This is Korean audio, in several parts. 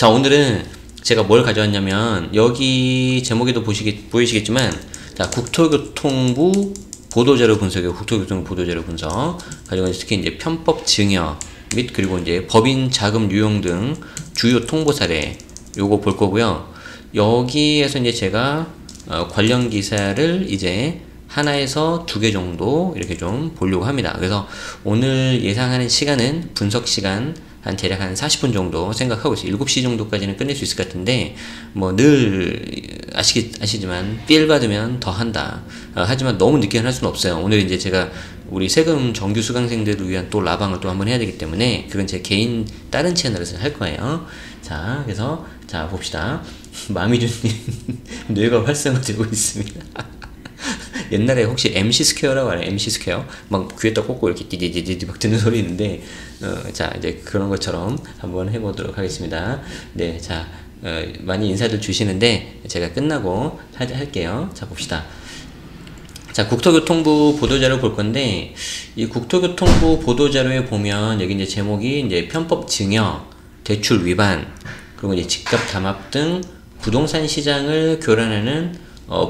자, 오늘은 제가 뭘 가져왔냐면, 여기 제목에도 보이시겠지만, 자, 국토교통부 보도자료 분석이에요. 국토교통부 보도자료 분석. 가지고 특히 이제 편법 증여 및 그리고 이제 법인 자금 유용 등 주요 통보 사례 요거 볼 거고요. 여기에서 이제 제가 관련 기사를 이제 하나에서 2개 정도 이렇게 좀 보려고 합니다. 그래서 오늘 예상하는 시간은 분석 시간 한 대략 한 40분 정도 생각하고 있어요. 7시 정도까지는 끝낼 수 있을 것 같은데, 뭐 늘 아시지만 삘 받으면 더 한다. 하지만 너무 늦게 할 수는 없어요. 오늘 이제 제가 우리 세금 정규 수강생들을 위한 또 라방을 또 한번 해야 되기 때문에 그건 제 개인 다른 채널에서 할 거예요. 자, 그래서 자 봅시다. 마미준님 뇌가 활성화되고 있습니다. 옛날에 혹시 MC 스퀘어라고 알아요? MC 스퀘어? 막 귀에다 꽂고 이렇게 디디디디 막 듣는 소리 있는데, 자, 이제 그런 것처럼 한번 해보도록 하겠습니다. 네, 자, 많이 인사들 주시는데, 제가 끝나고 할게요. 자, 봅시다. 자, 국토교통부 보도자료 볼 건데, 이 국토교통부 보도자료에 보면, 여기 이제 제목이 이제 편법 증여, 대출 위반, 그리고 이제 집값 담합 등 부동산 시장을 교란하는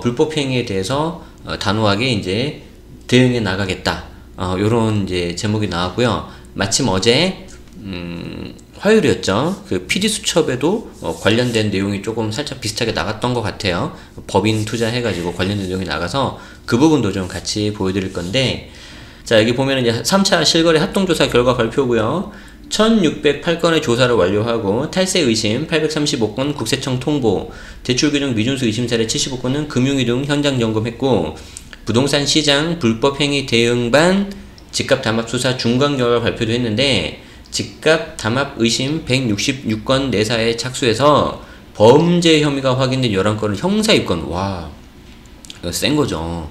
불법 행위에 대해서 단호하게 이제 대응해 나가겠다. 요런 이제 제목이 나왔고요. 마침 어제 화요일이었죠. 그 PD수첩에도 관련된 내용이 조금 살짝 비슷하게 나갔던 것 같아요. 법인 투자해가지고 관련된 내용이 나가서 그 부분도 좀 같이 보여드릴 건데, 자, 여기 보면은 이제 3차 실거래 합동조사 결과 발표고요. 1608건의 조사를 완료하고 탈세 의심 835건 국세청 통보, 대출 규정 미준수 의심 사례 75건은 금융위 등 현장 점검했고, 부동산 시장 불법 행위 대응반 집값 담합 수사 중간 결과 발표도 했는데, 집값 담합 의심 166건 내사에 착수해서 범죄 혐의가 확인된 11건을 형사 입건. 와, 이거 센 거죠.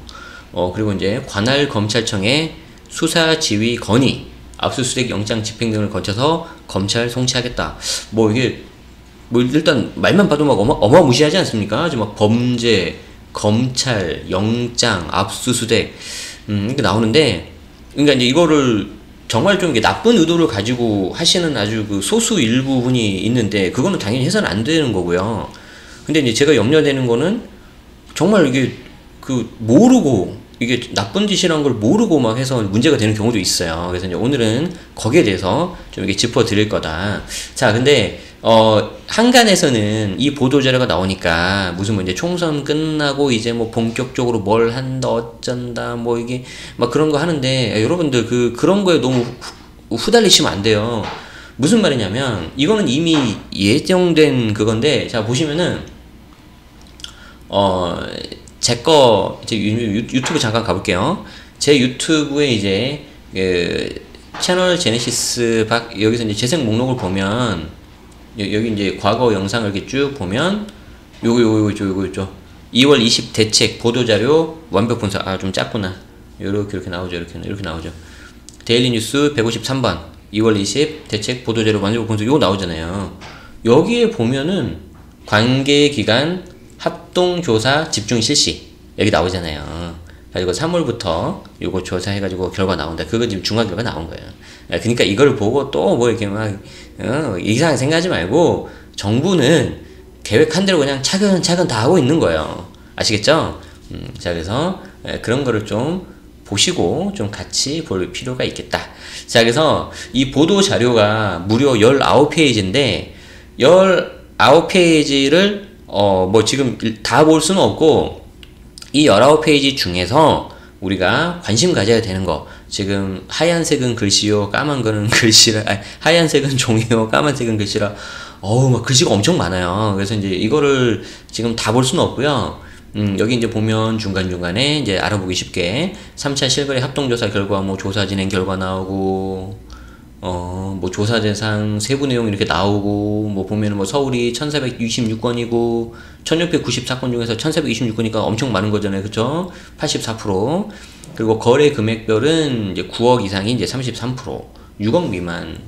그리고 이제 관할 검찰청에 수사 지휘 건의, 압수수색 영장 집행 등을 거쳐서 검찰 송치하겠다. 뭐 이게 뭐 일단 말만 봐도 막 어마무시하지 않습니까? 아주 막 범죄, 검찰, 영장, 압수수색 이렇게 나오는데, 그러니까 이제 이거를 정말 좀 이게 나쁜 의도를 가지고 하시는 아주 그 소수 일부분이 있는데, 그거는 당연히 해서는 안 되는 거고요. 근데 이제 제가 염려되는 거는 정말 이게 그 모르고, 이게 나쁜 짓이란 걸 모르고 막 해서 문제가 되는 경우도 있어요. 그래서 이제 오늘은 거기에 대해서 좀 이렇게 짚어 드릴 거다. 자, 근데 한간에서는 이 보도자료가 나오니까 무슨 뭐 이제 총선 끝나고 이제 뭐 본격적으로 뭘 한다 어쩐다 뭐 이게 막 그런 거 하는데, 여러분들 그런 거에 너무 후달리시면 안 돼요. 무슨 말이냐면 이거는 이미 예정된 그건데, 자 보시면은 제거 이제 유튜브 잠깐 가볼게요. 제 유튜브에 이제 채널 제네시스 여기서 이제 재생 목록을 보면, 여기 이제 과거 영상을 이렇게 쭉 보면 요거 있죠. 2월 20 대책 보도자료 완벽 분석. 좀 작구나. 이렇게 나오죠. 이렇게 나오죠. 데일리 뉴스 153번 2월 20 대책 보도자료 완벽 분석 요거 나오잖아요. 여기에 보면은 관계기관 합동조사 집중 실시 여기 나오잖아요. 그리고 3월부터 요거 조사해가지고 결과 나온다. 그거 지금 중간 결과 나온 거예요. 그러니까 이걸 보고 또 뭐 이렇게 막 이상하게 생각하지 말고, 정부는 계획한 대로 그냥 차근차근 다 하고 있는 거예요. 아시겠죠? 자, 그래서 그런 거를 좀 보시고 좀 같이 볼 필요가 있겠다. 자, 그래서 이 보도 자료가 무려 19페이지인데 19페이지를 뭐 지금 다 볼 수는 없고, 이 19페이지 중에서 우리가 관심 가져야 되는 거, 지금 하얀색은 글씨요, 까만 거는 글씨라, 하얀색은 종이요, 까만색은 글씨라, 막 글씨가 엄청 많아요. 그래서 이제 이거를 지금 다 볼 수는 없고요. 여기 이제 보면 중간중간에 이제 알아보기 쉽게 3차 실거래 합동조사 결과, 뭐 조사 진행 결과 나오고, 뭐 조사 대상 세부 내용 이렇게 나오고, 뭐 보면은 뭐 서울이 1426건이고 1694건 중에서 1426건이니까 엄청 많은 거잖아요. 그쵸? 84%. 그리고 거래 금액별은 이제 9억 이상이 이제 33%, 6억 미만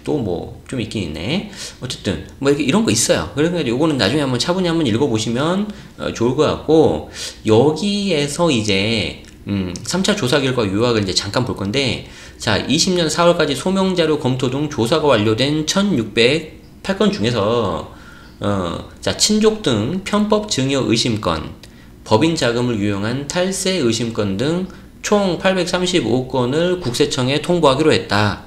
또 뭐 좀 있긴 있네. 어쨌든 뭐 이런 거 있어요. 그래서 요거는 나중에 한번 차분히 한번 읽어보시면 좋을 것 같고, 여기에서 이제 3차 조사 결과 요약을 이제 잠깐 볼 건데, 자, 20년 4월까지 소명자료 검토 등 조사가 완료된 1600 8건 중에서 자, 친족 등 편법 증여 의심건, 법인 자금을 유용한 탈세 의심건 등 총 835건을 국세청에 통보하기로 했다.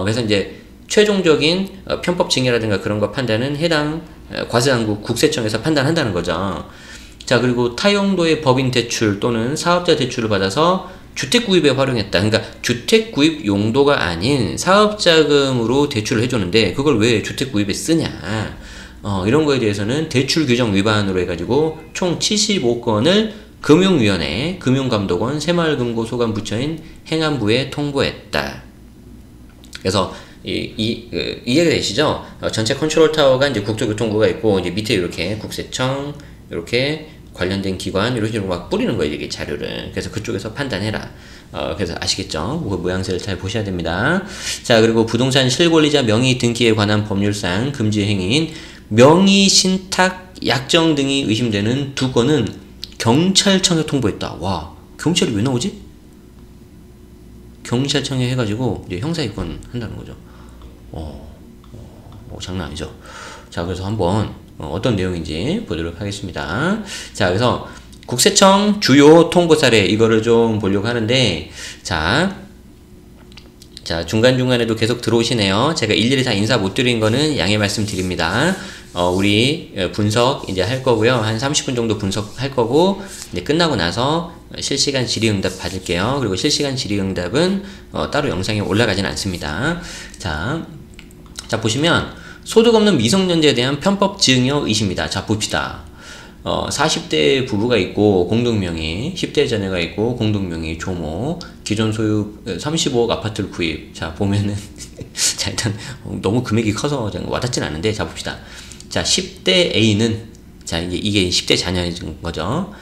그래서 이제 최종적인 편법 증여라든가 그런 거 판단은 해당 과세당국 국세청에서 판단한다는 거죠. 자, 그리고 타용도의 법인 대출 또는 사업자 대출을 받아서 주택 구입에 활용했다. 그러니까 주택 구입 용도가 아닌 사업자금으로 대출을 해줬는데 그걸 왜 주택 구입에 쓰냐. 이런 거에 대해서는 대출 규정 위반으로 해가지고 총 75건을 금융위원회, 금융감독원, 새마을금고소관부처인 행안부에 통보했다. 그래서 이해가 되시죠? 전체 컨트롤 타워가 이제 국토교통부가 있고 이제 밑에 이렇게 국세청 이렇게 관련된 기관 이런 식으로 막 뿌리는 거예요, 이게 자료를. 그래서 그쪽에서 판단해라. 그래서 아시겠죠? 그 모양새를 잘 보셔야 됩니다. 자, 그리고 부동산 실권리자 명의 등기에 관한 법률상 금지 행위인 명의 신탁 약정 등이 의심되는 2건은 경찰청에 통보했다. 와, 경찰이 왜 나오지? 경찰청에 해가지고 이제 형사입건 한다는 거죠. 장난 아니죠. 자, 그래서 한번 어떤 내용인지 보도록 하겠습니다. 자, 그래서 국세청 주요 통보 사례 이거를 좀 보려고 하는데, 자, 중간중간에도 계속 들어오시네요. 제가 일일이 다 인사 못 드린 거는 양해 말씀드립니다. 우리 분석 이제 할 거고요. 한 30분 정도 분석할 거고, 이제 끝나고 나서 실시간 질의응답 받을게요. 그리고 실시간 질의응답은 따로 영상에 올라가진 않습니다. 자, 보시면 소득 없는 미성년자에 대한 편법 증여 의심이다. 자, 봅시다. 40대 부부가 있고 공동명의, 10대 자녀가 있고 공동명의 조모, 기존 소유 35억 아파트를 구입. 자, 보면은 자, 일단 너무 금액이 커서 와닿진 않은데, 자, 봅시다. 자, 10대 A는, 자, 이게 10대 자녀인 거죠.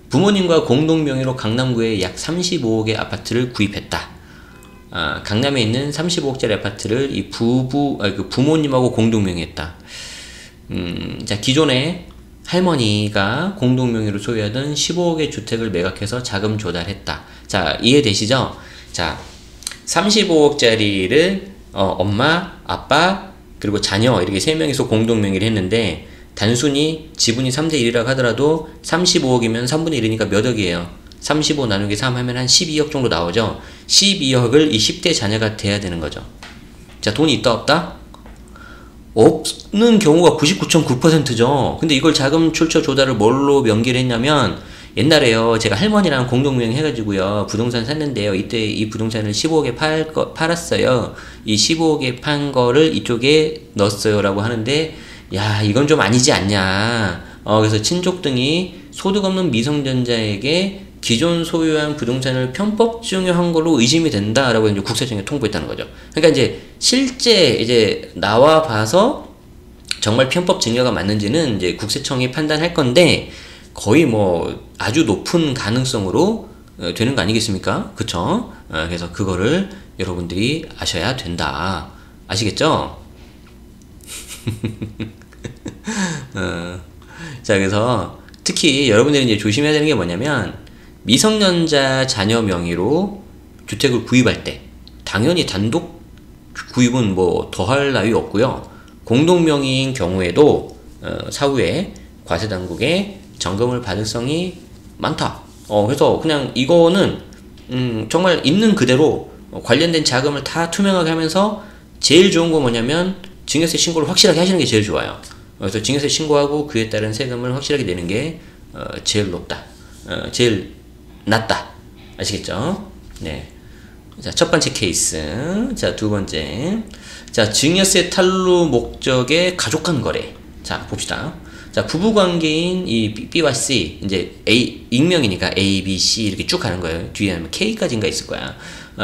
부모님과 공동명의로 강남구에 약 35억의 아파트를 구입했다. 강남에 있는 35억짜리 아파트를 이 부모님하고 공동명의했다. 자, 기존에 할머니가 공동명의로 소유하던 15억의 주택을 매각해서 자금 조달했다. 자, 이해되시죠? 자, 35억짜리를 엄마, 아빠, 그리고 자녀 이렇게 3명이서 공동명의를 했는데, 단순히 지분이 3대 1이라고 하더라도 35억이면 3분의 1이니까 몇 억이에요? 35 나누기 3 하면 한 12억 정도 나오죠? 12억을 이 10대 자녀가 돼야 되는 거죠. 자, 돈이 있다 없다? 없는 경우가 99.9%죠. 근데 이걸 자금 출처 조달을 뭘로 명기를 했냐면, 옛날에요, 제가 할머니랑 공동명의 해가지고요, 부동산 샀는데요, 이때 이 부동산을 15억에 팔았어요. 이 15억에 판 거를 이쪽에 넣었어요 라고 하는데, 야, 이건 좀 아니지 않냐. 그래서 친족 등이 소득 없는 미성년자에게 기존 소유한 부동산을 편법 증여한 걸로 의심이 된다라고 이제 국세청에 통보했다는 거죠. 그러니까 이제 실제 이제 나와 봐서 정말 편법 증여가 맞는지는 이제 국세청이 판단할 건데, 거의 뭐 아주 높은 가능성으로 되는 거 아니겠습니까? 그쵸? 그래서 그거를 여러분들이 아셔야 된다. 아시겠죠? 자, 그래서 특히 여러분들이 이제 조심해야 되는 게 뭐냐면, 미성년자 자녀 명의로 주택을 구입할 때 당연히 단독 구입은 뭐 더할 나위 없고요. 공동명의인 경우에도 사후에 과세당국에 점검을 받을 성이 많다. 그래서 그냥 이거는 정말 있는 그대로 관련된 자금을 다 투명하게 하면서 제일 좋은 거 뭐냐면 증여세 신고를 확실하게 하시는 게 제일 좋아요. 그래서 증여세 신고하고 그에 따른 세금을 확실하게 내는 게 제일 높다. 제일 낫다. 아시겠죠? 네. 자, 첫 번째 케이스. 자, 두 번째. 자, 증여세 탈루 목적의 가족 간 거래. 자, 봅시다. 자, 부부관계인 이 B와 C, 이제 A, 익명이니까 A, B, C 이렇게 쭉 가는 거예요. 뒤에 K까지인가 있을 거야.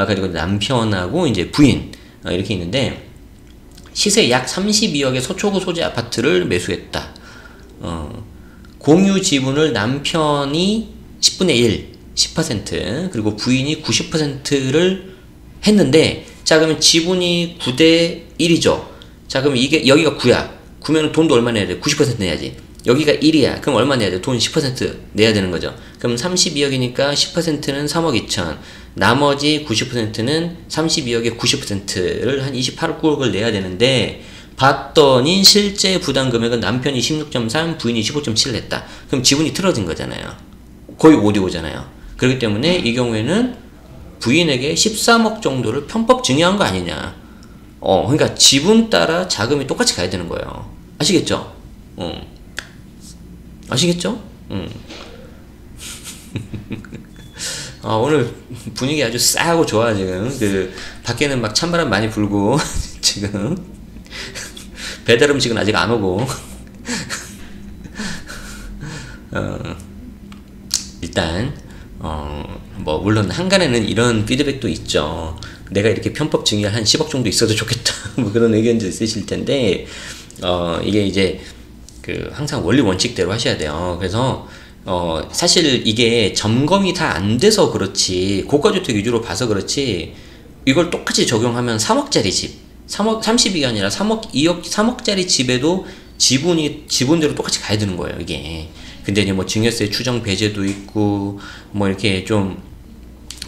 그리고 남편하고 이제 부인, 이렇게 있는데, 시세 약 32억의 서초구 소재 아파트를 매수했다. 공유 지분을 남편이 10분의 1, 10%, 그리고 부인이 90%를 했는데, 자, 그러면 지분이 9대 1이죠. 자, 그러면 이게, 여기가 9야. 9면 돈도 얼마 내야 돼? 90% 내야지. 여기가 1이야. 그럼 얼마 내야 돼? 돈 10% 내야 되는 거죠. 그럼 32억이니까 10%는 3억 2천. 나머지 90%는 32억의 90%를 한 28억 9억을 내야 되는데, 봤더니 실제 부담 금액은 남편이 16.3, 부인이 15.7을 했다. 그럼 지분이 틀어진 거잖아요. 거의 5대5잖아요. 그렇기 때문에 이 경우에는 부인에게 13억 정도를 편법 증여한 거 아니냐. 그러니까 지분 따라 자금이 똑같이 가야 되는 거예요. 아시겠죠? 아시겠죠? 오늘 분위기 아주 싸하고 좋아, 지금. 밖에는 막 찬바람 많이 불고, 지금. 배달 음식은 아직 안 오고. 일단, 물론 한간에는 이런 피드백도 있죠. 내가 이렇게 편법 증여할 한 10억 정도 있어도 좋겠다. 뭐 그런 의견도 있으실 텐데, 이게 이제, 항상 원리 원칙대로 하셔야 돼요. 그래서, 사실 이게 점검이 다 안 돼서 그렇지, 고가주택 위주로 봐서 그렇지, 이걸 똑같이 적용하면 3억짜리 집, 30억이 아니라 3억, 2억, 3억짜리 집에도 지분대로 똑같이 가야 되는 거예요, 이게. 근데 이제 뭐 증여세 추정 배제도 있고, 뭐 이렇게 좀,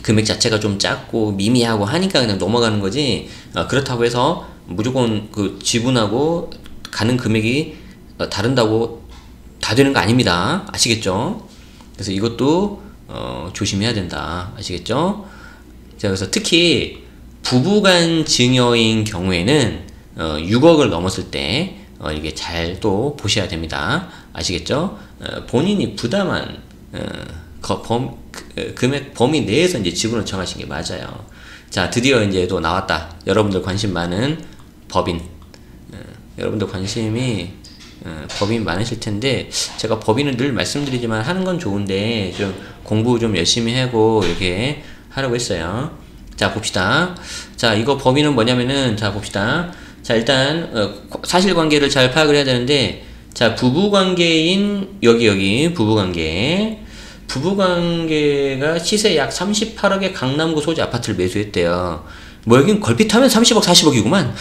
금액 자체가 좀 작고 미미하고 하니까 그냥 넘어가는 거지, 그렇다고 해서 무조건 그 지분하고 가는 금액이 다른다고 다 되는 거 아닙니다. 아시겠죠? 그래서 이것도 조심해야 된다. 아시겠죠? 자, 그래서 특히 부부간 증여인 경우에는 6억을 넘었을 때 이게 잘 또 보셔야 됩니다. 아시겠죠? 본인이 부담한 금액 범위 내에서 이제 지분을 정하신 게 맞아요. 자, 드디어 이제 또 나왔다. 여러분들 관심 많은 법인. 여러분들 관심이 법인 많으실 텐데, 제가 법인은 늘 말씀드리지만 하는 건 좋은데 좀 공부 좀 열심히 하고 이렇게 하려고 했어요. 자, 봅시다. 자, 이거 법인은 뭐냐면은, 자, 봅시다. 자, 일단 사실관계를 잘 파악을 해야 되는데, 자, 부부관계인 여기 부부관계가 시세 약 38억에 강남구 소재 아파트를 매수했대요. 뭐 여긴 걸핏하면 30억 40억이구만.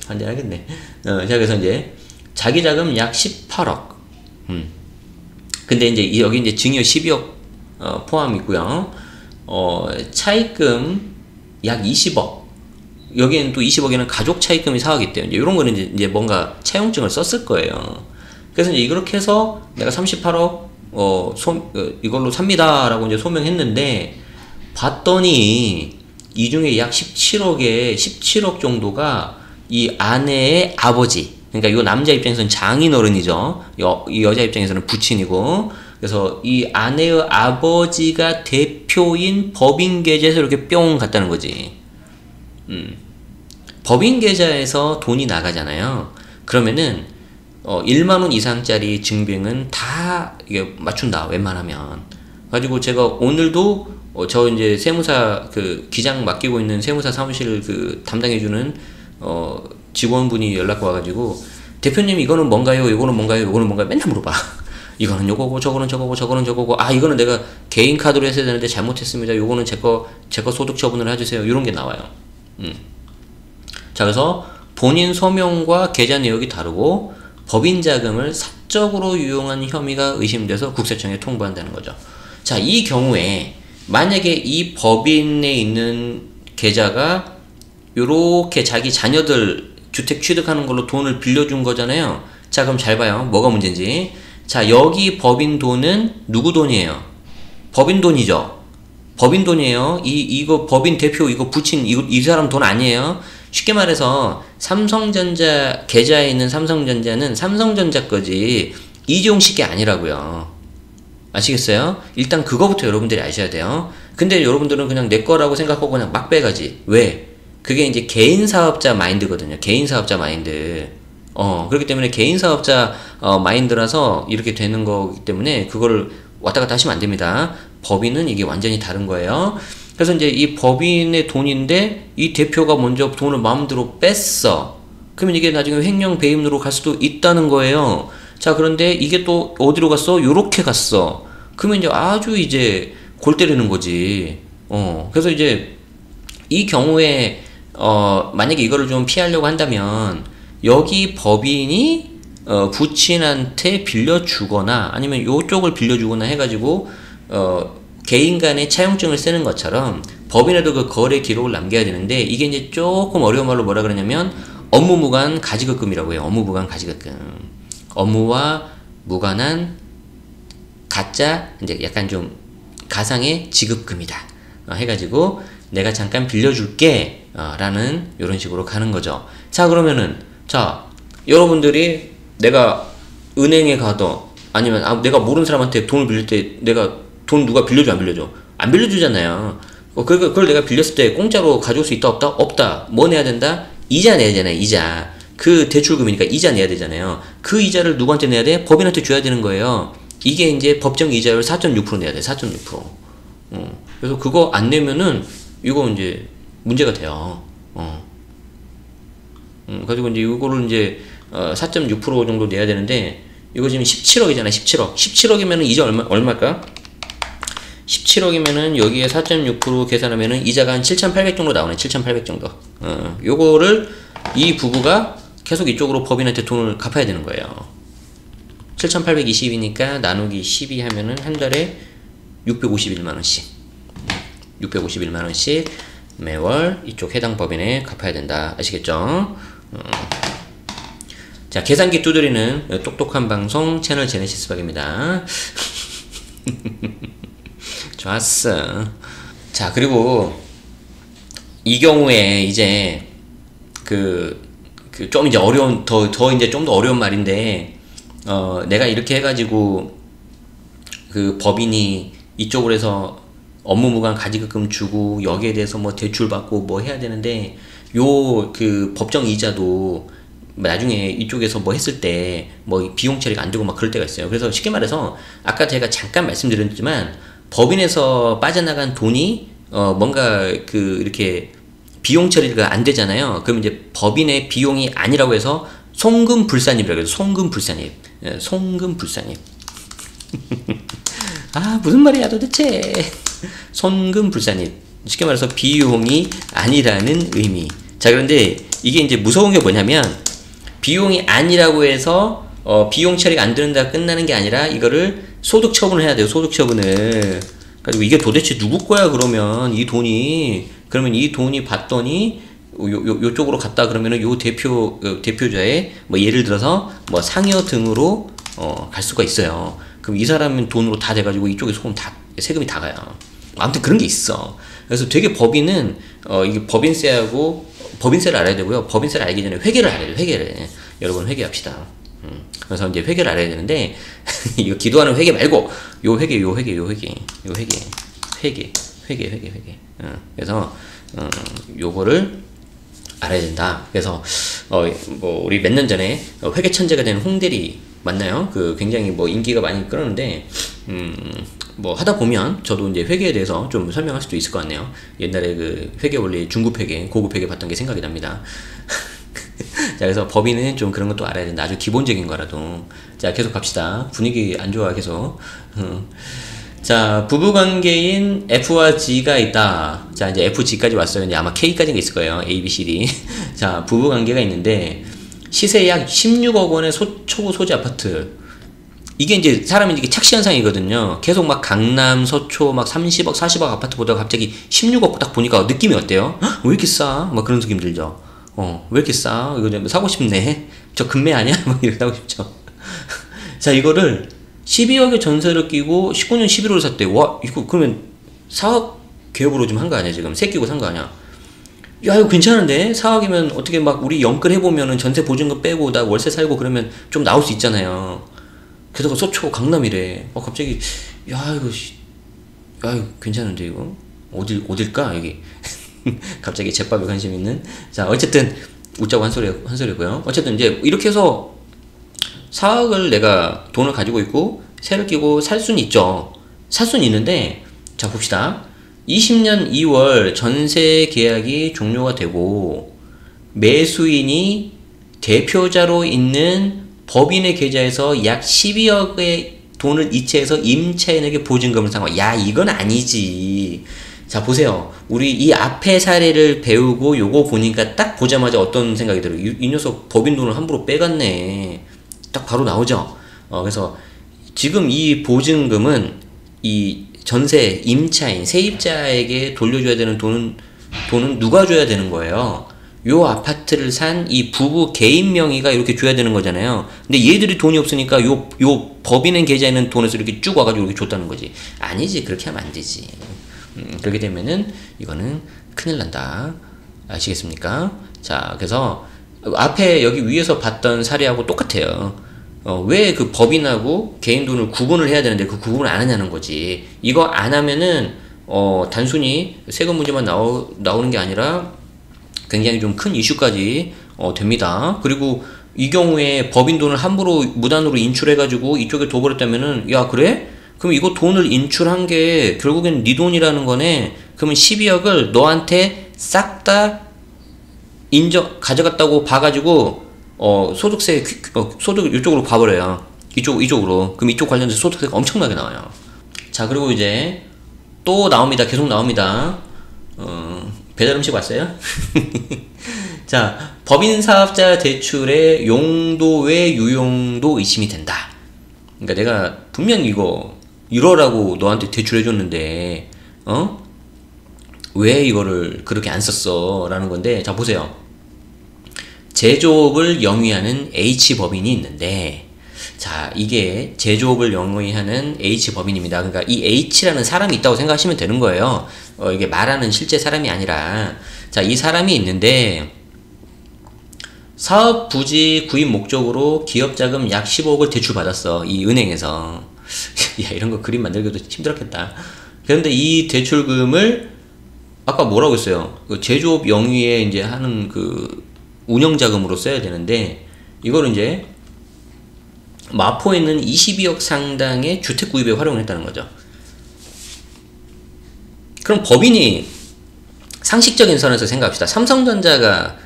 안 하겠네. 자, 그래서 이제 자기 자금 약 18억. 근데 이제 여기 이제 증여 12억 포함이고요. 차입금 약 20억. 여기에는 또 20억에는 가족 차입금이 4억 있대요. 이런 거는 이제 뭔가 차용증을 썼을 거예요. 그래서 이제 이렇게 해서 내가 38억 이걸로 삽니다라고 이제 소명했는데, 봤더니 이 중에 약 17억 정도가 이 아내의 아버지, 그러니까 이 남자 입장에서는 장인어른이죠. 이 여자 입장에서는 부친이고, 그래서 이 아내의 아버지가 대표인 법인 계좌에서 이렇게 뿅 갔다는 거지. 법인 계좌에서 돈이 나가잖아요. 그러면은 1만원 이상짜리 증빙은 다 이게 맞춘다, 웬만하면. 가지고 제가 오늘도 저 이제 세무사 기장 맡기고 있는 세무사 사무실 담당해주는 직원분이 연락 와가지고, 대표님 이거는 뭔가요? 이거는 뭔가요? 이거는 뭔가요? 맨날 물어봐. 이거는 요거고, 저거는 저거고, 저거는 저거고, 이거는 내가 개인 카드로 했어야 되는데 잘못했습니다. 요거는 제 거 소득 처분을 해주세요. 이런 게 나와요. 자, 그래서 본인 서명과 계좌 내역이 다르고 법인 자금을 사적으로 유용한 혐의가 의심돼서 국세청에 통보한다는 거죠. 자, 이 경우에 만약에 이 법인에 있는 계좌가 요렇게 자기 자녀들 주택 취득하는 걸로 돈을 빌려준 거잖아요. 자, 그럼 잘 봐요. 뭐가 문제인지. 자, 여기 법인 돈은 누구 돈이에요? 법인 돈이죠. 법인 돈이에요. 이거 법인 대표, 이거 부친, 이 사람 돈 아니에요. 쉽게 말해서 삼성전자 계좌에 있는 삼성전자는 삼성전자 거지 이재용 씨 게 아니라고요. 아시겠어요? 일단 그거부터 여러분들이 아셔야 돼요. 근데 여러분들은 그냥 내 거라고 생각하고 그냥 막 빼가지. 왜? 그게 이제 개인 사업자 마인드거든요. 개인 사업자 마인드. 그렇기 때문에 개인 사업자 마인드라서 이렇게 되는 거기 때문에 그거를 왔다 갔다 하시면 안 됩니다. 법인은 이게 완전히 다른 거예요. 그래서 이제 이 법인의 돈인데 이 대표가 먼저 돈을 마음대로 뺐어. 그러면 이게 나중에 횡령 배임으로 갈 수도 있다는 거예요. 자, 그런데 이게 또 어디로 갔어? 요렇게 갔어. 그러면 이제 아주 이제 골 때리는 거지. 그래서 이제 이 경우에 만약에 이거를 좀 피하려고 한다면 여기 법인이 부친한테 빌려주거나 아니면 요쪽을 빌려주거나 해가지고 개인 간의 차용증을 쓰는 것처럼 법인에도 그 거래 기록을 남겨야 되는데, 이게 이제 조금 어려운 말로 뭐라 그러냐면 업무무관 가지급금이라고 해요. 업무무관 가지급금. 업무와 무관한 가짜 이제 약간 좀 가상의 지급금이다. 해가지고 내가 잠깐 빌려줄게 라는 이런 식으로 가는 거죠. 자, 그러면은 자, 여러분들이 내가 은행에 가든 아니면 내가 모르는 사람한테 돈을 빌릴 때 내가 돈 누가 빌려줘 안 빌려줘? 안 빌려주잖아요. 그걸 내가 빌렸을 때 공짜로 가져올 수 있다 없다? 없다. 뭐 내야 된다? 이자 내야 되잖아요. 이자. 그 대출금이니까 이자 내야 되잖아요. 그 이자를 누구한테 내야 돼? 법인한테 줘야 되는 거예요. 이게 이제 법정 이자율 4.6% 내야 돼. 4.6%. 그래서 그거 안 내면은 이거 이제 문제가 돼요. 가지고 이제 이거를 이제 4.6% 정도 내야 되는데 이거 지금 17억이잖아요. 17억. 17억이면은 이자 얼마일까? 17억이면은 여기에 4.6% 계산하면은 이자가 한 7,800 정도 나오네. 7,800 정도. 요거를 이 부부가 계속 이쪽으로 법인한테 돈을 갚아야 되는 거예요. 7,820이니까 나누기 12 하면은 한 달에 651만원씩. 651만원씩 매월 이쪽 해당 법인에 갚아야 된다. 아시겠죠? 자, 계산기 두드리는 똑똑한 방송 채널 제네시스 박입니다. 좋았어. 자, 그리고 이 경우에 이제 좀 이제 어려운 더 이제 좀 더 어려운 말인데 내가 이렇게 해가지고 그 법인이 이쪽으로 해서 업무무관 가지급금 주고 여기에 대해서 뭐 대출 받고 뭐 해야 되는데 요 그 법정 이자도 나중에 이쪽에서 뭐 했을 때 뭐 비용 처리가 안 되고 막 그럴 때가 있어요. 그래서 쉽게 말해서 아까 제가 잠깐 말씀드렸지만 법인에서 빠져나간 돈이 뭔가 이렇게 비용 처리가 안 되잖아요. 그럼 이제 법인의 비용이 아니라고 해서 송금불산입이라고 해서 송금불산입. 송금불산입. 아, 무슨 말이야 도대체. 송금불산입. 쉽게 말해서 비용이 아니라는 의미. 자, 그런데 이게 이제 무서운 게 뭐냐면 비용이 아니라고 해서 비용 처리가 안 되는다 끝나는 게 아니라 이거를 소득 처분을 해야 돼요. 소득 처분을. 가지고 이게 도대체 누구 거야 그러면 이 돈이. 그러면 이 돈이 받더니 요쪽으로 갔다 그러면은 요 대표자의 뭐 예를 들어서 뭐 상여 등으로 갈 수가 있어요. 그럼 이 사람은 돈으로 다 돼가지고 이쪽에 세금이 다 가요. 아무튼 그런 게 있어. 그래서 되게 법인은 이게 법인세를 알아야 되고요. 법인세를 알기 전에 회계를 알아야 돼요. 회계를. 여러분 회계합시다. 그래서 이제 회계를 알아야 되는데 이거 기도하는 회계 말고 요 회계. 그래서 요거를 알아야 된다. 그래서 뭐 우리 몇 년 전에 회계 천재가 된 홍대리 맞나요? 굉장히 뭐 인기가 많이 끌었는데 뭐 하다 보면 저도 이제 회계에 대해서 좀 설명할 수도 있을 것 같네요. 옛날에 회계 원리 중급 회계, 고급 회계 봤던 게 생각이 납니다. 자, 그래서 법인은 좀 그런 것도 알아야 된다. 아주 기본적인 거라도. 자, 계속 갑시다. 분위기 안 좋아 계속. 자, 부부관계인 F와 G가 있다. 자, 이제 FG까지 왔어요. 이제 아마 K까지가 있을 거예요. A, B, C, D. 자, 부부관계가 있는데 시세 약 16억 원의 초고 소지 아파트. 이게 이제 사람이 이게 착시 현상이거든요. 계속 막 강남, 서초 막 30억, 40억 아파트 보다가 갑자기 16억 딱 보니까 느낌이 어때요? 헉, 왜 이렇게 싸? 막 그런 느낌 들죠. 왜 이렇게 싸? 이거 좀 사고 싶네. 저 금매 아니야? 막 이렇게 사고 싶죠. 자, 이거를 12억의 전세를 끼고 19년 11월에 샀대. 와, 이거 그러면 사업 개업으로 좀 한 거 아니야, 지금? 새 끼고 산 거 아니야? 야, 이거 괜찮은데? 4억이면 어떻게 막 우리 연끌 해보면은 전세 보증금 빼고 나 월세 살고 그러면 좀 나올 수 있잖아요. 게다가 서초 강남이래. 갑자기, 야, 이거 괜찮은데, 이거? 어딜까, 여기? 갑자기 제밥에 관심 있는. 자, 어쨌든, 웃자고 한 소리고요. 어쨌든 이제 이렇게 해서 4억을 내가 돈을 가지고 있고, 세를 끼고 살 수는 있죠. 살 수는 있는데, 자, 봅시다. 20년 2월 전세 계약이 종료가 되고 매수인이 대표자로 있는 법인의 계좌에서 약 12억의 돈을 이체해서 임차인에게 보증금을 산 거야. 야, 이건 아니지. 자, 보세요. 우리 이 앞에 사례를 배우고 요거 보니까 딱 보자마자 어떤 생각이 들어요. 이 녀석 법인 돈을 함부로 빼갔네. 딱 바로 나오죠. 그래서 지금 이 보증금은 이 전세, 임차인, 세입자에게 돌려줘야 되는 돈은 누가 줘야 되는 거예요? 요 아파트를 산 이 부부 개인 명의가 이렇게 줘야 되는 거잖아요. 근데 얘들이 돈이 없으니까 요 법인행 계좌에 있는 돈에서 이렇게 쭉 와가지고 이렇게 줬다는 거지. 아니지, 그렇게 하면 안 되지. 그렇게 되면은 이거는 큰일 난다. 아시겠습니까? 자, 그래서 앞에 여기 위에서 봤던 사례하고 똑같아요. 왜 그 법인하고 개인 돈을 구분을 해야 되는데 그 구분을 안 하냐는 거지. 이거 안 하면은 단순히 세금 문제만 나오는 게 아니라 굉장히 좀 큰 이슈까지 됩니다. 그리고 이 경우에 법인 돈을 함부로 무단으로 인출해가지고 이쪽에 둬버렸다면은, 야, 그래? 그럼 이거 돈을 인출한 게 결국엔 네 돈이라는 거네. 그러면 12억을 너한테 싹 다 가져갔다고 봐가지고 소득세 소득 이쪽으로 봐버려요. 이쪽으로. 그럼 이쪽 관련돼서 소득세가 엄청나게 나와요. 자, 그리고 이제 또 나옵니다. 계속 나옵니다. 배달음식 왔어요? 자, 법인사업자 대출의 용도 외 유용도 의심이 된다. 그러니까 내가 분명히 이거 이러라고 너한테 대출해줬는데 왜 이거를 그렇게 안 썼어? 라는 건데, 자, 보세요. 제조업을 영위하는 H법인이 있는데, 자, 이게 제조업을 영위하는 H법인입니다. 그러니까 이 H라는 사람이 있다고 생각하시면 되는 거예요. 이게 말하는 실제 사람이 아니라, 자, 이 사람이 있는데 사업 부지 구입 목적으로 기업자금 약 15억을 대출받았어. 이 은행에서. 야, 이런 거 그림 만들기도 힘들었겠다. 그런데 이 대출금을 아까 뭐라고 했어요? 그 제조업 영위에 이제 하는 그 운영자금으로 써야 되는데, 이거를 이제 마포에 있는 22억 상당의 주택 구입에 활용을 했다는 거죠. 그럼 법인이 상식적인 선에서 생각합시다. 삼성전자가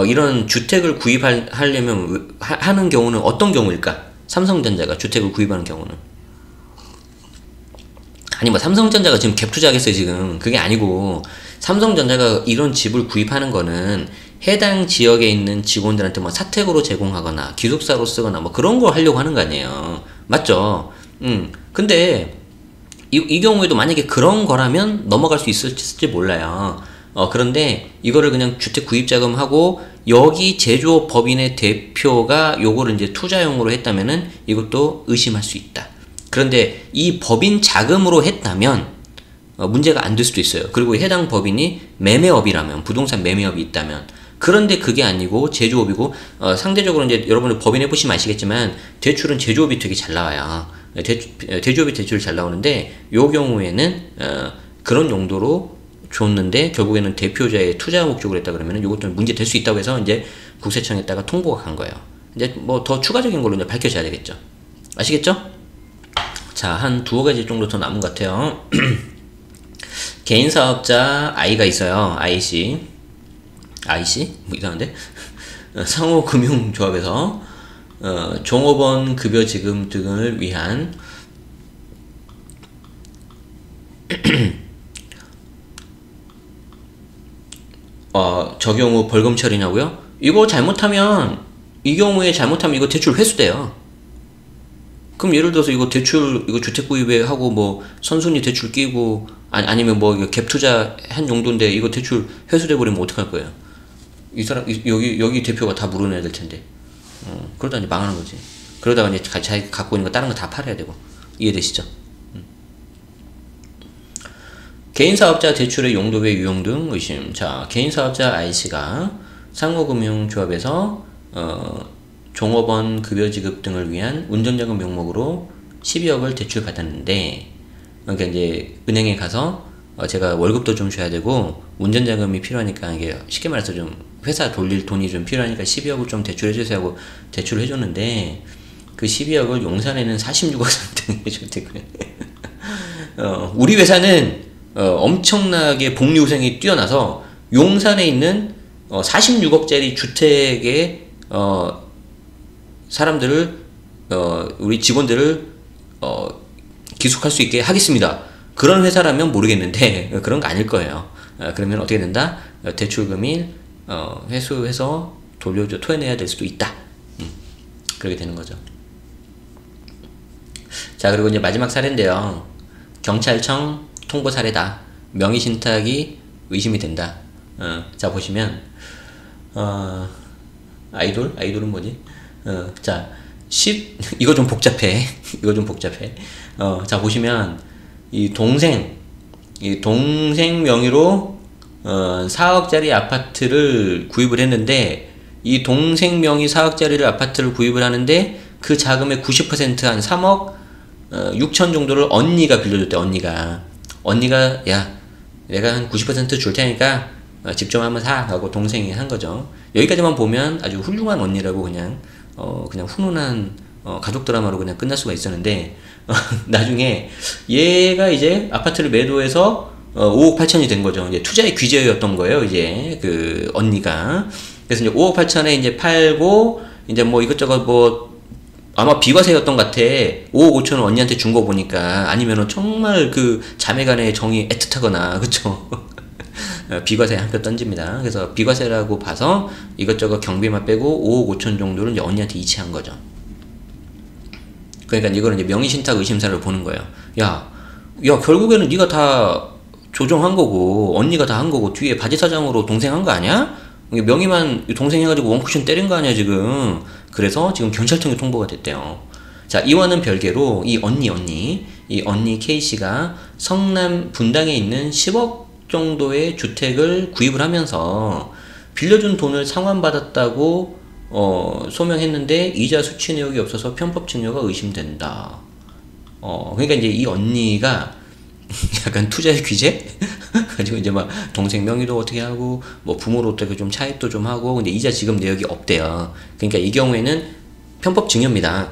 이런 주택을 구입하려면 하는 경우는 어떤 경우일까? 삼성전자가 주택을 구입하는 경우는. 아니, 뭐 삼성전자가 지금 갭 투자하겠어요 지금. 그게 아니고, 삼성전자가 이런 집을 구입하는 거는 해당 지역에 있는 직원들한테 뭐 사택으로 제공하거나 기숙사로 쓰거나 뭐 그런 걸 하려고 하는 거 아니에요. 맞죠? 근데 이 경우에도 만약에 그런 거라면 넘어갈 수 있을지 몰라요. 그런데 이거를 그냥 주택 구입자금하고 여기 제조업 법인의 대표가 요거를 이제 투자용으로 했다면은 이것도 의심할 수 있다. 그런데 이 법인 자금으로 했다면 문제가 안 될 수도 있어요. 그리고 해당 법인이 매매업이라면, 부동산 매매업이 있다면. 그런데 그게 아니고 제조업이고, 상대적으로 이제 여러분들 법인 해보시면 아시겠지만 대출은 제조업이 되게 잘 나와요. 제조업이 대출이 잘 나오는데, 요 경우에는 그런 용도로 줬는데 결국에는 대표자의 투자 목적으로 했다 그러면 이것도 문제 될 수 있다고 해서 이제 국세청에다가 통보가 간 거예요. 이제 뭐 더 추가적인 걸로 이제 밝혀져야 되겠죠. 아시겠죠? 자, 한 두어 가지 정도 더 남은 것 같아요. 개인 사업자 I가 있어요. IC? 뭐 이상한데? 상호금융조합에서 종업원 급여 지급 등을 위한 저 경우 벌금 처리냐고요? 이거 잘못하면, 이 경우에 잘못하면 이거 대출 회수돼요. 그럼 예를 들어서 이거 대출, 이거 주택 구입에 하고 뭐 선순위 대출 끼고, 아니면 뭐 갭 투자 한 용도인데 이거 대출 회수돼 버리면 어떡할 거예요? 이 사람, 여기 대표가 다 물어내야 될 텐데. 그러다 이제 망하는 거지. 그러다가 이제 자기 갖고 있는 거 다른 거 다 팔아야 되고. 이해되시죠? 개인사업자 대출의 용도 외 유용 등 의심. 자, 개인사업자 IC가 상호금융조합에서 종업원 급여 지급 등을 위한 운전자금 명목으로 12억을 대출받았는데, 그러니까 이제 은행에 가서 제가 월급도 좀 줘야 되고 운전자금이 필요하니까, 이게 쉽게 말해서 좀 회사 돌릴 돈이 좀 필요하니까 12억을 좀 대출해주세요 하고 대출을 해줬는데, 그 12억을 용산에는 46억 상당히 해줬대고요. 우리 회사는 엄청나게 복리후생이 뛰어나서 용산에 있는 46억짜리 주택에 사람들을 우리 직원들을 기숙할 수 있게 하겠습니다. 그런 회사라면 모르겠는데 그런 거 아닐 거예요. 그러면 어떻게 된다? 대출금이 회수해서 토해내야 될 수도 있다. 그렇게 되는 거죠. 자, 그리고 이제 마지막 사례인데요. 경찰청 통보 사례다. 명의신탁이 의심이 된다. 자, 보시면 어, 아이돌은 뭐지? 자, 이거 좀 복잡해. 이거 좀 복잡해. 자, 보시면, 이 동생 명의로, 4억짜리 아파트를 구입을 했는데, 이 동생 명의 4억짜리 아파트를 구입을 하는데, 그 자금의 90% 한 3억 6천 정도를 언니가 빌려줬대, 언니가, 야, 내가 한 90% 줄 테니까, 집 좀 한번 사. 하고 동생이 한 거죠. 여기까지만 보면 아주 훌륭한 언니라고 그냥 훈훈한 가족 드라마로 그냥 끝날 수가 있었는데, 나중에 얘가 이제 아파트를 매도해서 5억 8천이 된 거죠. 이제 투자의 귀재였던 거예요, 이제 그 언니가. 그래서 이제 5억 8천에 이제 팔고, 이제 뭐 이것저것 뭐 아마 비과세였던 것 같아. 5억 5천은 언니한테 준 거 보니까. 아니면은 정말 그 자매간의 정이 애틋하거나, 그쵸? 비과세 한 표 던집니다. 그래서 비과세라고 봐서 이것저것 경비만 빼고 5억 5천 정도를 이제 언니한테 이체한 거죠. 그러니까 이거는 이제 명의신탁 의심사를 보는 거예요. 야, 결국에는 네가 다 조정한 거고, 언니가 다 한 거고, 뒤에 바지 사장으로 동생 한 거 아니야? 명의만 동생 해가지고 원쿠션 때린 거 아니야, 지금. 그래서 지금 경찰청에 통보가 됐대요. 자, 이와는 별개로 이 언니 K씨가 성남 분당에 있는 10억 정도의 주택을 구입을 하면서 빌려준 돈을 상환받았다고 소명했는데 이자 수취 내역이 없어서 편법 증여가 의심된다. 그러니까 이제 이 언니가 약간 투자의 귀재? 가지고 이제 막 동생 명의도 어떻게 하고 뭐 부모로 어떻게 좀 차입도 좀 하고, 근데 이자 지급 내역이 없대요. 그러니까 이 경우에는 편법 증여입니다.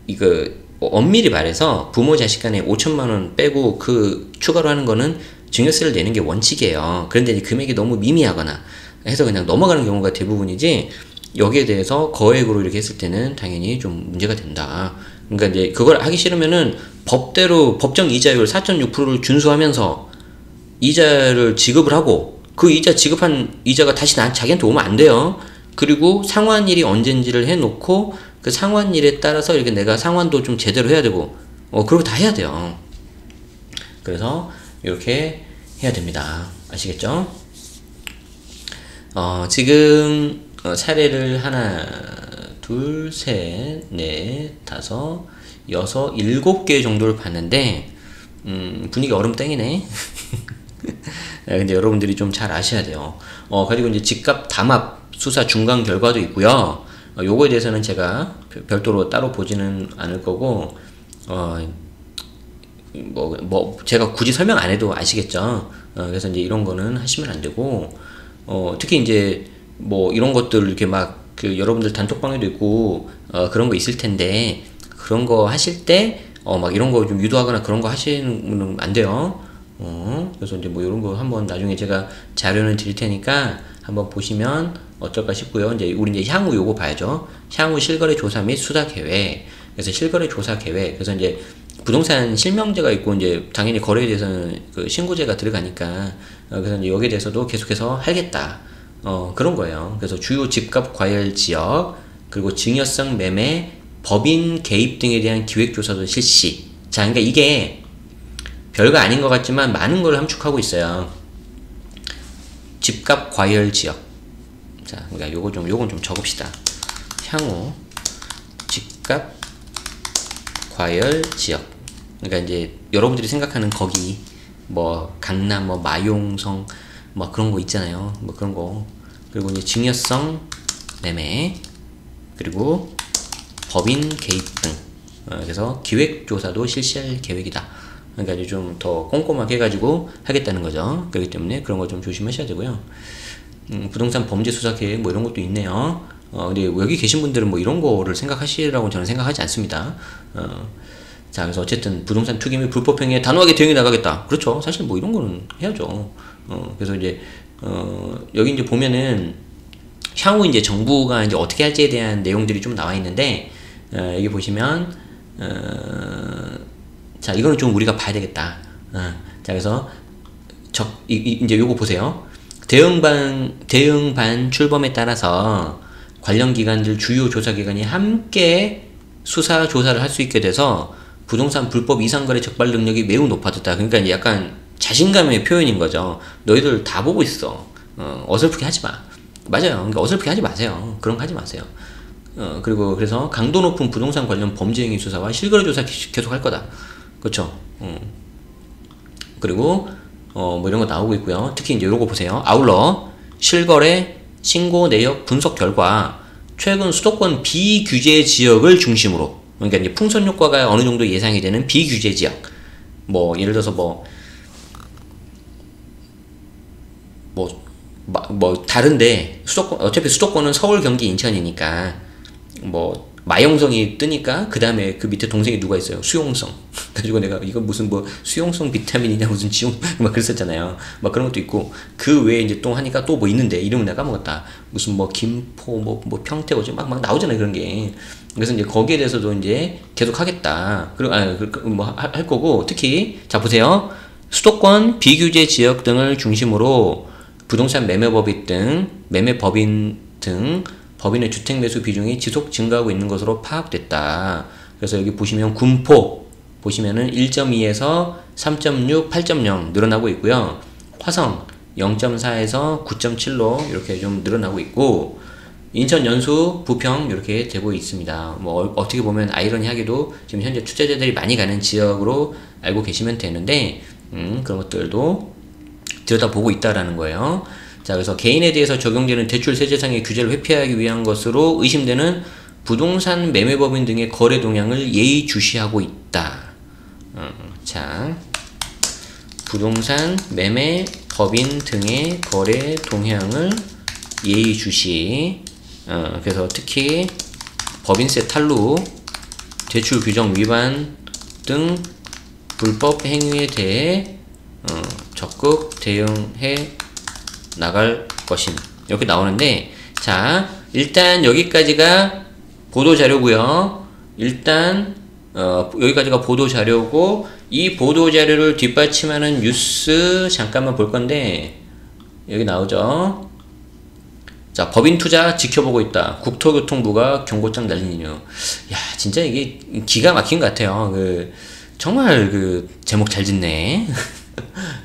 이거 엄밀히 말해서 부모 자식 간에 5천만 원 빼고 그 추가로 하는 거는 증여세를 내는 게 원칙이에요. 그런데 이 금액이 너무 미미하거나 해서 그냥 넘어가는 경우가 대부분이지, 여기에 대해서 거액으로 이렇게 했을 때는 당연히 좀 문제가 된다. 그러니까 이제 그걸 하기 싫으면은 법대로 법정 이자율 4.6%를 준수하면서 이자를 지급을 하고, 그 이자 지급한 이자가 다시 자기한테 오면 안 돼요. 그리고 상환일이 언젠지를 해놓고 그 상환일에 따라서 이렇게 내가 상환도 좀 제대로 해야 되고, 그리고 다 해야 돼요. 그래서 이렇게 해야 됩니다. 아시겠죠? 지금 사례를 하나, 둘, 셋, 넷, 다섯, 여섯, 7개 정도를 봤는데, 분위기 얼음땡이네. 근데 여러분들이 좀 잘 아셔야 돼요. 그리고 이제 집값 담합 수사 중간 결과도 있고요. 요거에 대해서는 제가 별도로 따로 보지는 않을 거고, 제가 굳이 설명 안 해도 아시겠죠? 그래서 이제 이런 거는 하시면 안 되고, 특히 이제 뭐 이런 것들 이렇게 막 그 여러분들 단톡방에도 있고, 그런 거 있을 텐데, 그런 거 하실 때, 막 이런 거 좀 유도하거나 그런 거 하시면 안 돼요. 그래서 이제 뭐 이런 거 한번 나중에 제가 자료는 드릴 테니까 한번 보시면 어떨까 싶고요. 이제 우리 이제 향후 요거 봐야죠. 향후 실거래 조사 및 수사 계획. 그래서 실거래 조사 계획. 그래서 이제 부동산 실명제가 있고, 이제 당연히 거래에 대해서는 그 신고제가 들어가니까, 그래서 이제 여기에 대해서도 계속해서 하겠다. 그런 거예요. 그래서 주요 집값 과열 지역, 그리고 증여성 매매, 법인 개입 등에 대한 기획조사도 실시. 자, 그러니까 이게 별거 아닌 것 같지만 많은 걸 함축하고 있어요. 집값 과열 지역. 자, 그러니까 요건 좀 적읍시다. 향후 집값 과열 지역. 그러니까 이제 여러분들이 생각하는 거기 뭐 강남 뭐 마용성 뭐 그런 거 있잖아요. 뭐 그런 거. 그리고 이제 증여성 매매, 그리고 법인 개입 등. 그래서 기획조사도 실시할 계획이다. 그러니까 이제 좀 더 꼼꼼하게 해가지고 하겠다는 거죠. 그렇기 때문에 그런 거 좀 조심하셔야 되고요. 부동산 범죄 수사 계획 뭐 이런 것도 있네요. 근데 여기 계신 분들은 뭐 이런 거를 생각하시라고 저는 생각하지 않습니다. 자, 그래서 어쨌든 부동산 투기 및 불법 행위에 단호하게 대응해 나가겠다. 그렇죠. 사실 뭐 이런 거는 해야죠. 그래서 이제 여기 이제 보면은 향후 이제 정부가 이제 어떻게 할지에 대한 내용들이 좀 나와 있는데, 여기 보시면 자, 이거는 좀 우리가 봐야 되겠다. 자, 그래서 이제 요거 보세요. 대응반 출범에 따라서 관련 기관들 주요 조사기관이 함께 수사 조사를 할 수 있게 돼서 부동산 불법 이상거래 적발 능력이 매우 높아졌다. 그러니까 이제 약간 자신감의 표현인 거죠. 너희들 다 보고 있어. 어설프게 하지 마. 맞아요. 그러니까 어설프게 하지 마세요. 그런 거 하지 마세요. 그리고 그래서 강도 높은 부동산 관련 범죄 행위 수사와 실거래 조사 계속 할 거다. 그렇죠. 그리고 뭐 이런 거 나오고 있고요. 특히 이제 요거 보세요. 아울러 실거래 신고 내역 분석 결과 최근 수도권 비규제 지역을 중심으로, 그러니까 이제 풍선 효과가 어느 정도 예상이 되는 비규제 지역, 뭐 예를 들어서 다른데 어차피 수도권은 서울, 경기, 인천이니까 뭐 마용성이 뜨니까 그 다음에 그 밑에 동생이 누가 있어요? 수용성. 그래가지고 내가 이거 무슨 뭐 수용성 비타민이냐 무슨 지용 막 그랬었잖아요. 막 그런 것도 있고, 그 외에 이제 또 하니까 또 뭐 있는데 이름은 내가 까먹었다. 무슨 뭐 김포 뭐 평택 어제 막 나오잖아요, 그런 게. 그래서 이제 거기에 대해서도 이제 계속 하겠다. 그리고 뭐 할 거고, 특히 자 보세요. 수도권 비규제 지역 등을 중심으로 부동산 매매법인 등 법인의 주택 매수 비중이 지속 증가하고 있는 것으로 파악됐다. 그래서 여기 보시면 군포 보시면은 1.2에서 3.6, 8.0 늘어나고 있고요. 화성 0.4에서 9.7로 이렇게 좀 늘어나고 있고, 인천 연수, 부평 이렇게 되고 있습니다. 뭐 어떻게 보면 아이러니하게도 지금 현재 투자자들이 많이 가는 지역으로 알고 계시면 되는데, 그런 것들도 들여다보고 있다라는 거예요. 자, 그래서 개인에 대해서 적용되는 대출 세제상의 규제를 회피하기 위한 것으로 의심되는 부동산 매매법인 등의 거래 동향을 예의주시하고 있다. 자, 부동산 매매법인 등의 거래 동향을 예의주시. 그래서 특히 법인세 탈루, 대출 규정 위반 등 불법 행위에 대해 적극 대응해 나갈 것임, 이렇게 나오는데, 자 일단 여기까지가 보도자료고요. 일단 여기까지가 보도자료고, 이 보도자료를 뒷받침하는 뉴스 잠깐만 볼 건데, 여기 나오죠. 자, 법인 투자 지켜보고 있다. 국토교통부가 경고장 날린 이유. 야, 진짜 이게 기가 막힌 것 같아요. 정말 제목 잘 짓네.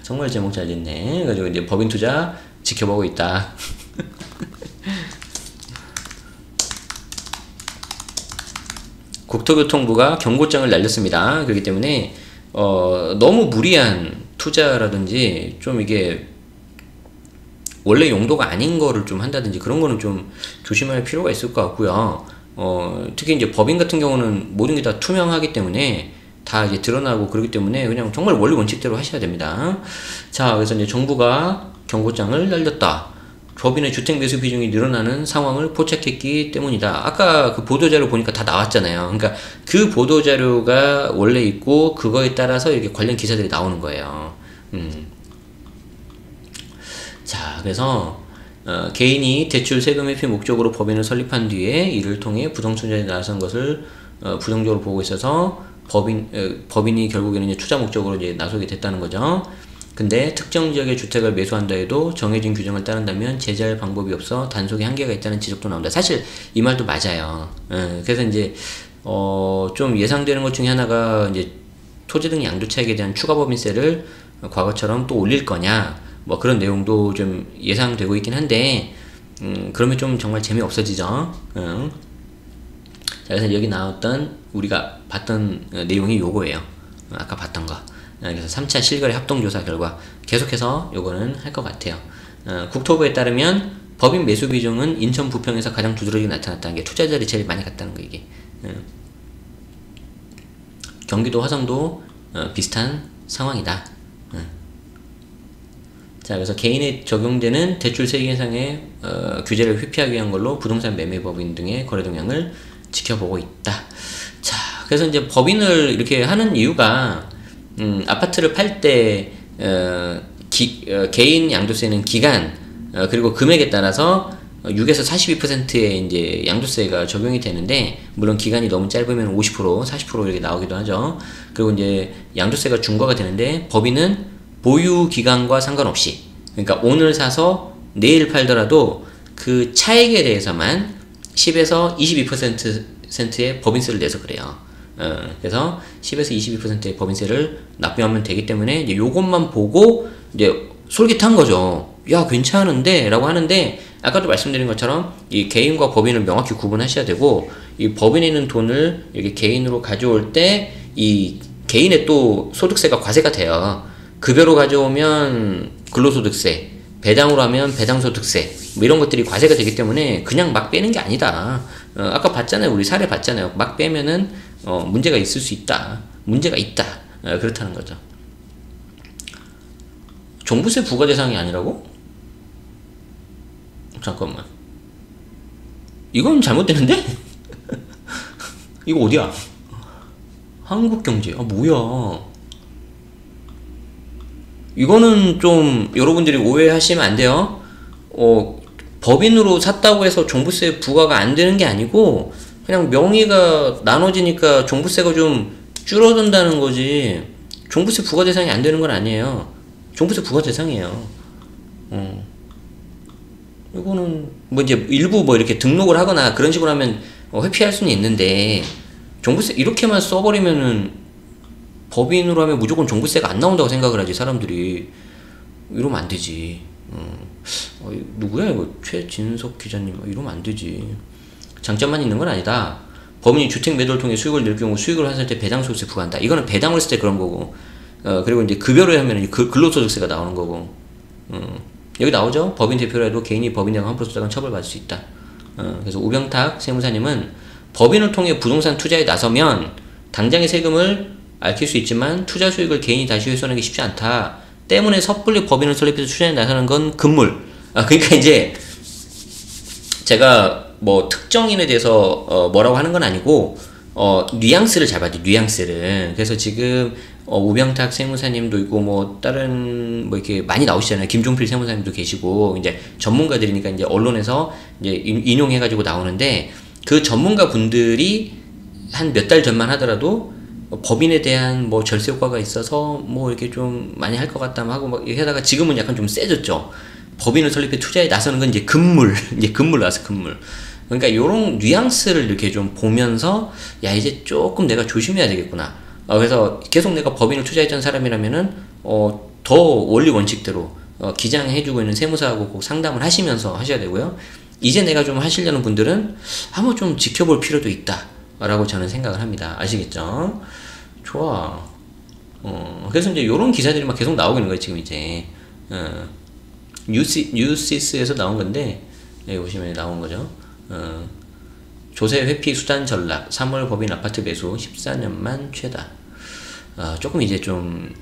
정말 제목 잘 짓네. 그래가지고 이제 법인 투자 지켜보고 있다. 국토교통부가 경고장을 날렸습니다. 그렇기 때문에 너무 무리한 투자라든지 좀 이게 원래 용도가 아닌 거를 좀 한다든지 그런 거는 좀 조심할 필요가 있을 것 같고요. 특히 이제 법인 같은 경우는 모든 게 다 투명하기 때문에 다 이제 드러나고 그렇기 때문에 그냥 정말 원리 원칙대로 하셔야 됩니다. 자, 그래서 이제 정부가 경고장을 날렸다. 법인의 주택 매수 비중이 늘어나는 상황을 포착했기 때문이다. 아까 그 보도자료 보니까 다 나왔잖아요. 그러니까 그 보도자료가 원래 있고 그거에 따라서 이렇게 관련 기사들이 나오는 거예요. 자, 그래서 개인이 대출 세금 회피 목적으로 법인을 설립한 뒤에 이를 통해 부동산 투자에 나선 것을 부정적으로 보고 있어서 법인이 결국에는 이제 투자 목적으로 이제 나서게 됐다는 거죠. 근데 특정 지역의 주택을 매수한다 해도 정해진 규정을 따른다면 제재할 방법이 없어 단속에 한계가 있다는 지적도 나온다. 사실 이 말도 맞아요. 그래서 이제 좀 예상되는 것 중에 하나가 이제 토지 등 양도차익에 대한 추가 법인세를 과거처럼 또 올릴 거냐, 뭐 그런 내용도 좀 예상되고 있긴 한데, 그러면 좀 정말 재미없어지죠. 자, 그래서 여기 나왔던 우리가 봤던 내용이 요거예요. 아까 봤던 거. 그래서 3차 실거래 합동조사 결과 계속해서 요거는 할 것 같아요. 국토부에 따르면 법인 매수 비중은 인천 부평에서 가장 두드러지게 나타났다는 게, 투자자들이 제일 많이 갔다는 거 이게. 경기도 화성도 비슷한 상황이다. 자, 그래서 개인에 적용되는 대출 세계상의 규제를 회피하기 위한 걸로 부동산 매매법인 등의 거래 동향을 지켜보고 있다. 자, 그래서 이제 법인을 이렇게 하는 이유가 아파트를 팔 때 개인 양도세는 기간 그리고 금액에 따라서 6에서 42%의 이제 양도세가 적용이 되는데, 물론 기간이 너무 짧으면 50%, 40% 이렇게 나오기도 하죠. 그리고 이제 양도세가 중과가 되는데, 법인은 보유 기간과 상관없이, 그러니까 오늘 사서 내일 팔더라도 그 차익에 대해서만 10에서 22%의 법인세를 내서 그래요. 그래서 10에서 22%의 법인세를 납부하면 되기 때문에 이제 요것만 보고 이제 솔깃한 거죠. 야, 괜찮은데? 라고 하는데, 아까도 말씀드린 것처럼 이 개인과 법인을 명확히 구분하셔야 되고, 이 법인에 있는 돈을 이렇게 개인으로 가져올 때 이 개인의 또 소득세가 과세가 돼요. 급여로 가져오면 근로소득세, 배당으로 하면 배당소득세, 뭐 이런 것들이 과세가 되기 때문에 그냥 막 빼는 게 아니다. 아까 봤잖아요. 우리 사례 봤잖아요. 막 빼면은 문제가 있을 수 있다. 문제가 있다. 그렇다는 거죠. 종부세 부과 대상이 아니라고? 잠깐만. 이건 잘못되는데? 이거 어디야? 한국경제. 아, 뭐야. 이거는 좀 여러분들이 오해하시면 안 돼요. 법인으로 샀다고 해서 종부세 부과가 안 되는 게 아니고, 그냥 명의가 나눠지니까 종부세가 좀 줄어든다는 거지, 종부세 부과 대상이 안 되는 건 아니에요. 종부세 부과 대상이에요. 이거는 뭐 이제 일부 뭐 이렇게 등록을 하거나 그런 식으로 하면 회피할 수는 있는데, 종부세 이렇게만 써버리면은 법인으로 하면 무조건 종부세가 안 나온다고 생각을 하지, 사람들이. 이러면 안 되지. 누구야 이거, 최진석 기자님. 이러면 안 되지. 장점만 있는 건 아니다. 법인이 주택 매도를 통해 수익을 낼 경우 수익을 환수할 때 배당소득세 부과한다. 이거는 배당을 했을 때 그런 거고, 그리고 이제 급여를 하면 근로소득세가 나오는 거고. 여기 나오죠. 법인 대표로 해도 개인이 법인에 대한 환불소득은 처벌받을 수 있다. 그래서 우병탁 세무사님은 법인을 통해 부동산 투자에 나서면 당장의 세금을 앓힐 수 있지만 투자 수익을 개인이 다시 회수하는 게 쉽지 않다. 때문에 섣불리 법인을 설립해서 투자에 나서는 건 금물. 그러니까 이제 제가 뭐 특정인에 대해서 뭐라고 하는 건 아니고, 뉘앙스를 잘 봐야 돼, 뉘앙스를. 그래서 지금 우병탁 세무사님도 있고, 뭐 다른 뭐 이렇게 많이 나오시잖아요. 김종필 세무사님도 계시고, 이제 전문가들이니까 이제 언론에서 이제 인용해가지고 나오는데, 그 전문가 분들이 한 몇 달 전만 하더라도 법인에 대한 뭐 절세 효과가 있어서 뭐 이렇게 좀 많이 할 것 같다 하고 막 이렇게 하다가, 지금은 약간 좀 세졌죠. 법인을 설립해 투자에 나서는 건 이제 금물, 이제 금물 나서 금물. 그러니까 요런 뉘앙스를 이렇게 좀 보면서, 야, 이제 조금 내가 조심해야 되겠구나. 그래서 계속 내가 법인을 투자했던 사람이라면은 더 원리 원칙대로 기장해주고 있는 세무사하고 꼭 상담을 하시면서 하셔야 되고요. 이제 내가 좀 하시려는 분들은 한번 좀 지켜볼 필요도 있다 라고 저는 생각을 합니다. 아시겠죠? 좋아. 그래서 이제 요런 기사들이 막 계속 나오고 있는 거예요, 지금 이제. 뉴시스에서 나온 건데, 여기 보시면 나온 거죠. 조세 회피 수단 전락, 3월 법인 아파트 매수 14년만 최다. 조금 이제 좀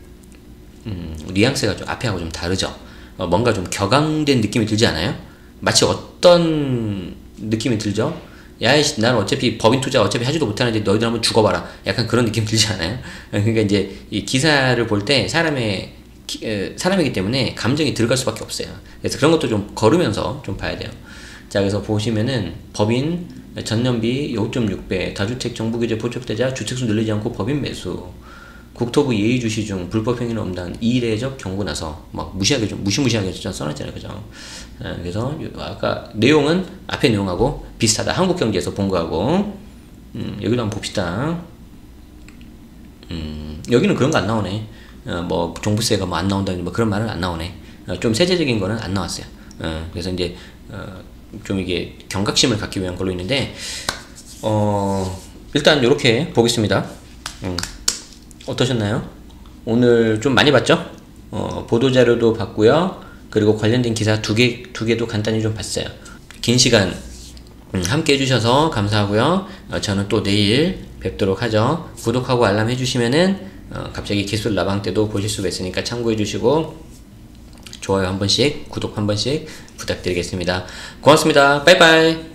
뉘앙스가 좀 앞에하고 좀 다르죠. 뭔가 좀 격앙된 느낌이 들지 않아요? 마치 어떤 느낌이 들죠? 야이씨, 나는 어차피 법인 투자 어차피 하지도 못하는데 너희들 한번 죽어봐라. 약간 그런 느낌 들지 않아요? 그러니까 이제 이 기사를 볼 때 사람이기 때문에 감정이 들어갈 수밖에 없어요. 그래서 그런 것도 좀 걸으면서 좀 봐야 돼요. 자, 그래서 보시면은 법인 전년비 5.6배, 다주택 정부규제 포착되자 주택수 늘리지 않고 법인 매수, 국토부 예의주시 중 불법 행위는 없다는 이례적 경고 나서, 막 무시하게 좀 무시무시하게 좀 써놨잖아요, 그죠? 그래서 아까 내용은 앞에 내용하고 비슷하다. 한국경제에서 본 거하고. 여기도 한번 봅시다. 여기는 그런 거 안 나오네. 뭐 종부세가 뭐 안 나온다는 뭐 그런 말은 안 나오네. 좀 세제적인 거는 안 나왔어요. 그래서 이제 좀 이게 경각심을 갖기 위한 걸로 있는데, 일단 요렇게 보겠습니다. 어떠셨나요? 오늘 좀 많이 봤죠? 보도자료도 봤고요. 그리고 관련된 기사 두 개도 간단히 좀 봤어요. 긴 시간 함께 해주셔서 감사하고요. 저는 또 내일 뵙도록 하죠. 구독하고 알람 해주시면은 갑자기 기술 라방 때도 보실 수가 있으니까 참고해주시고, 좋아요 한 번씩, 구독 한 번씩 부탁드리겠습니다. 고맙습니다. 빠이빠이.